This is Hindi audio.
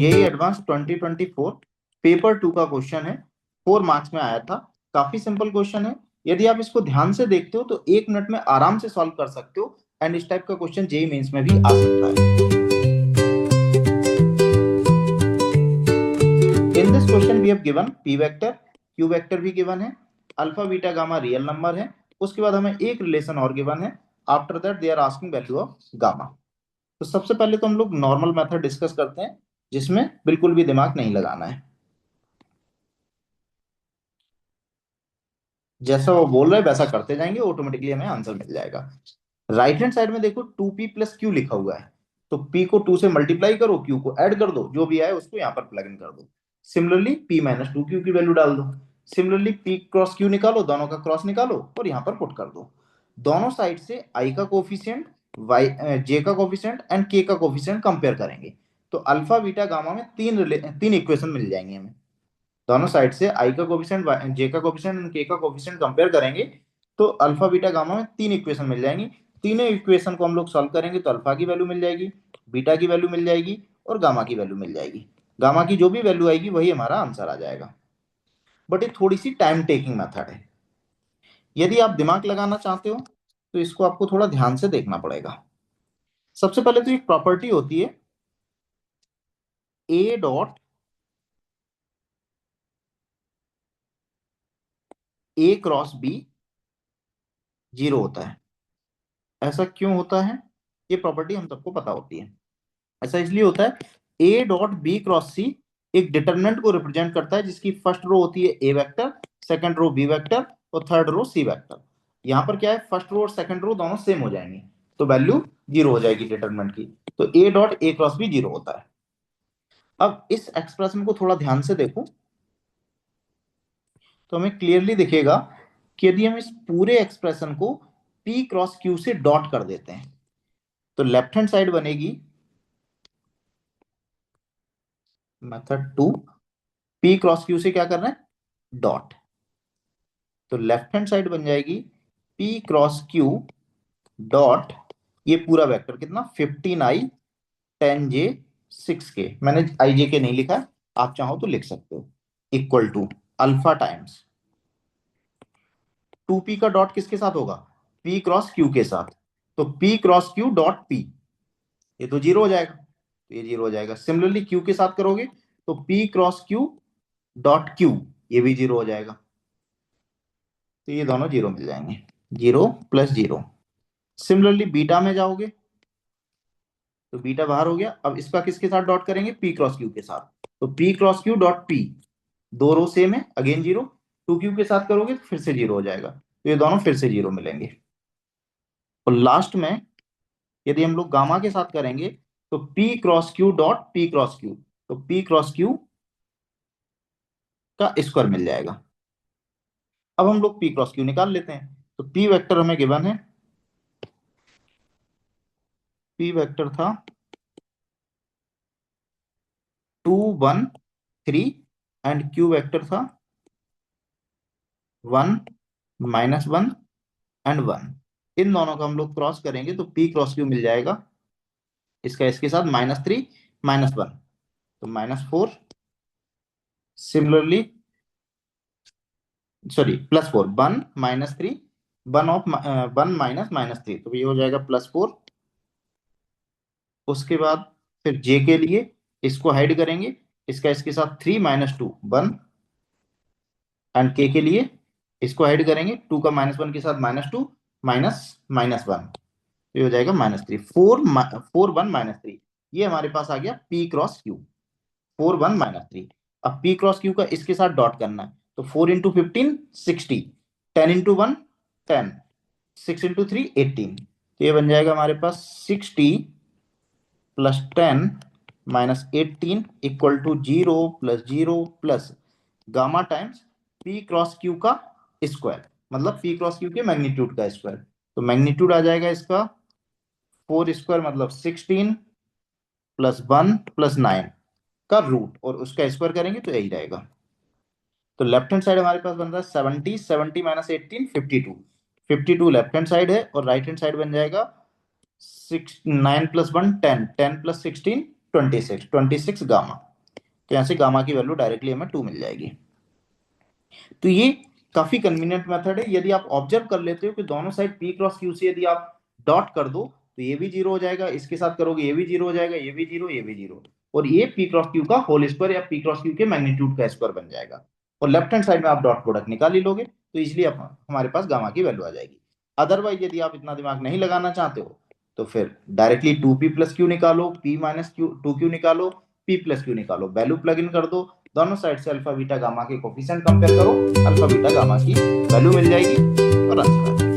जेई एडवांस 2024 पेपर 2 का क्वेश्चन है, 4 मार्क्स में आया था। काफी सिंपल क्वेश्चन है। यदि आप इसको ध्यान से देखते हो तो 1 मिनट में आराम से सॉल्व कर सकते हो। एंड इस टाइप का क्वेश्चन जेई मेंस में भी आ सकता है। In this question we have given P vector, Q vector भी गिवन है, alpha beta gamma real number है। उसके बाद हमें एक रिलेशन और गिवन है। After that they are asking value of gamma. तो सबसे पहले तो हम लोग नॉर्मल मेथड डिस्कस करते हैं, जिसमें बिल्कुल भी दिमाग नहीं लगाना है। जैसा वो बोल रहे हैं वैसा करते जाएंगे, ऑटोमेटिकली हमें आंसर मिल जाएगा। राइट हैंड साइड में देखो 2p+q लिखा हुआ है, तो p को 2 से मल्टीप्लाई करो, q को ऐड कर दो, जो भी आए उसको यहाँ पर प्लग इन कर दो। सिमिलरली p-2q की वैल्यू डाल दो। सिमिलरली p क्रॉस q निकालो, दोनों का क्रॉस निकालो और यहाँ पर पुट कर दो। दोनों साइड से i का कोफिशिएंट, j का कोफिशिएंट एंड k का कोफिशिएंट कंपेयर करेंगे। तो अल्फा बीटा गामा में तीन इक्वेशन मिल जाएंगे हमें। दोनों साइड से आई का कोफिशिएंट, जे का कोफिशिएंट एंड के का कोफिशिएंट कंपेयर करेंगे तो अल्फा बीटा गामा में तीन इक्वेशन मिल जाएंगी। तीनों इक्वेशन को हम लोग सॉल्व करेंगे तो अल्फा की वैल्यू मिल जाएगी, बीटा की वैल्यू मिल जाएगी और गामा की वैल्यू मिल जाएगी। गामा की जो भी वैल्यू आएगी वही हमारा आंसर आ जाएगा। बट ये थोड़ी सी टाइम टेकिंग मेथड है। यदि आप दिमाग लगाना चाहते हो तो इसको आपको थोड़ा ध्यान से देखना पड़ेगा। सबसे पहले तो एक प्रॉपर्टी होती है A dot A cross B zero होता है। ऐसा क्यों होता है? ये प्रॉपर्टी हम सबको पता होती है। ऐसा इसलिए होता है, ए डॉट बी क्रॉस सी एक डिटरमिनेंट को रिप्रेजेंट करता है, जिसकी फर्स्ट रो होती है A vector, second row B vector और थर्ड रो सी वेक्टर। यहाँ पर क्या है, फर्स्ट रो और सेकंड रो दोनों सेम हो जाएंगी, तो वैल्यू जीरो हो जाएगी डिटरमिनेंट की। तो A dot A cross B zero होता है। अब इस एक्सप्रेशन को थोड़ा ध्यान से देखो तो हमें क्लियरली दिखेगा कि यदि हम इस पूरे एक्सप्रेशन को पी क्रॉस क्यू से डॉट कर देते हैं तो लेफ्ट हैंड साइड बनेगी मेथड 2, पी क्रॉस क्यू से क्या करना है, डॉट। तो लेफ्ट हैंड साइड बन जाएगी p क्रॉस q डॉट, ये पूरा वेक्टर कितना 15i 10j 6k, मैंने आई जे के नहीं लिखा, आप चाहो तो लिख सकते हो, equal to alpha times 2p का डॉट किसके साथ होगा, p क्रॉस q के साथ। तो p cross q dot p, ये तो जीरो हो जाएगा, तो ये जीरो हो जाएगा। सिमिलरली q के साथ करोगे तो p cross q dot q, ये भी जीरो हो जाएगा। तो ये दोनों जीरो मिल जाएंगे, zero plus zero. Similarly beta में जाओगे तो बीटा बाहर हो गया। अब इसका किसके साथ डॉट करेंगे, पी क्रॉस क्यू के साथ। तो P cross Q dot P, दो रो सेम है, अगेन जीरो। 2q के साथ करोगे तो फिर से जीरो हो जाएगा, तो ये दोनों फिर से जीरो मिलेंगे। और लास्ट में यदि हम लोग गामा के साथ करेंगे तो P cross Q dot P cross Q, तो पी क्रॉस क्यू का स्क्वायर मिल जाएगा। अब हम लोग पी क्रॉस क्यू निकाल लेते हैं। तो पी वेक्टर हमें गिवन है, पी वेक्टर था 2 1 3 एंड क्यू वेक्टर था 1 -1 एंड 1। इन दोनों का हम लोग क्रॉस करेंगे तो p क्रॉस क्यू मिल जाएगा, इसका इसके साथ -3 -1 तो -4। सिमिलरली सॉरी +4, 1 -3 1 ऑफ 1 माइनस -3, तो ये हो जाएगा +4। उसके बाद फिर j के लिए इसको हाइड करेंगे, इसका इसके साथ 3 -2 1 एंड k के लिए इसको हाइड करेंगे, 2 का -1 के साथ -2 -1, तो ये हो जाएगा -3। 4 1 -3, ये हमारे पास आ गया p क्रॉस क्यू, 4 1 -3। अब p क्रॉस क्यू का इसके साथ डॉट करना है, तो 4 इंटू 15 60, 10 इंटू 1 10, 6 इंटू 3 18, तो ये बन जाएगा हमारे पास 60 plus 10 minus 18 equal to 0 plus 0 plus gamma times p cross Q का स्क्वायर, मतलब p क्रॉस क्यू के मैग्नीट्यूड का स्क्वायर। तो मैग्नीट्यूड आ जाएगा इसका 4 स्क्वायर मतलब 16 प्लस 1 प्लस 9 का रूट, और उसका स्क्वायर करेंगे तो यही रहेगा। तो लेफ्ट हैंड साइड हमारे पास बन रहा है 70, 70 माइनस 18 52, 52 लेफ्ट हैंड साइड है, और राइट हैंड साइड बन जाएगा 6 9 प्लस 1 10, 10 प्लस 16 26, 26 गामा। तो यहाँ से गामा की वैल्यू डायरेक्टली हमें 2 मिल जाएगी। तो ये काफी कन्वीनियंट मेथड है। यदि आप ऑब्जर्व कर लेते हो कि दोनों साइड पी क्रॉस क्यू से यदि आप डॉट कर दो तो ये भी जीरो हो जाएगा, इसके साथ करोगे ये भी जीरो हो जाएगा, ये भी जीरो, ये भी जीरो, और ये पी क्रॉस क्यू का होल स्क्वायर या पी क्रॉस क्यू के मैग्नीट्यूड का स्क्वायर बन जाएगा। और लेफ्ट हैंड साइड में आप डॉट प्रोडक्ट निकाल ही लोगे, तो इसलिए हमारे पास गामा की वैल्यू आ जाएगी। अदरवाइज यदि आप इतना दिमाग नहीं लगाना चाहते हो तो फिर directly two P plus Q निकालो, P minus Q two Q निकालो, पी प्लस क्यू निकालो, वैल्यू प्लग इन कर दो, दोनों साइड से अल्फा बीटा गामा के कोफिशिएंट कंपेयर करो, अल्फा बीटा गामा की वैल्यू मिल जाएगी और आंसर आ जाएगा।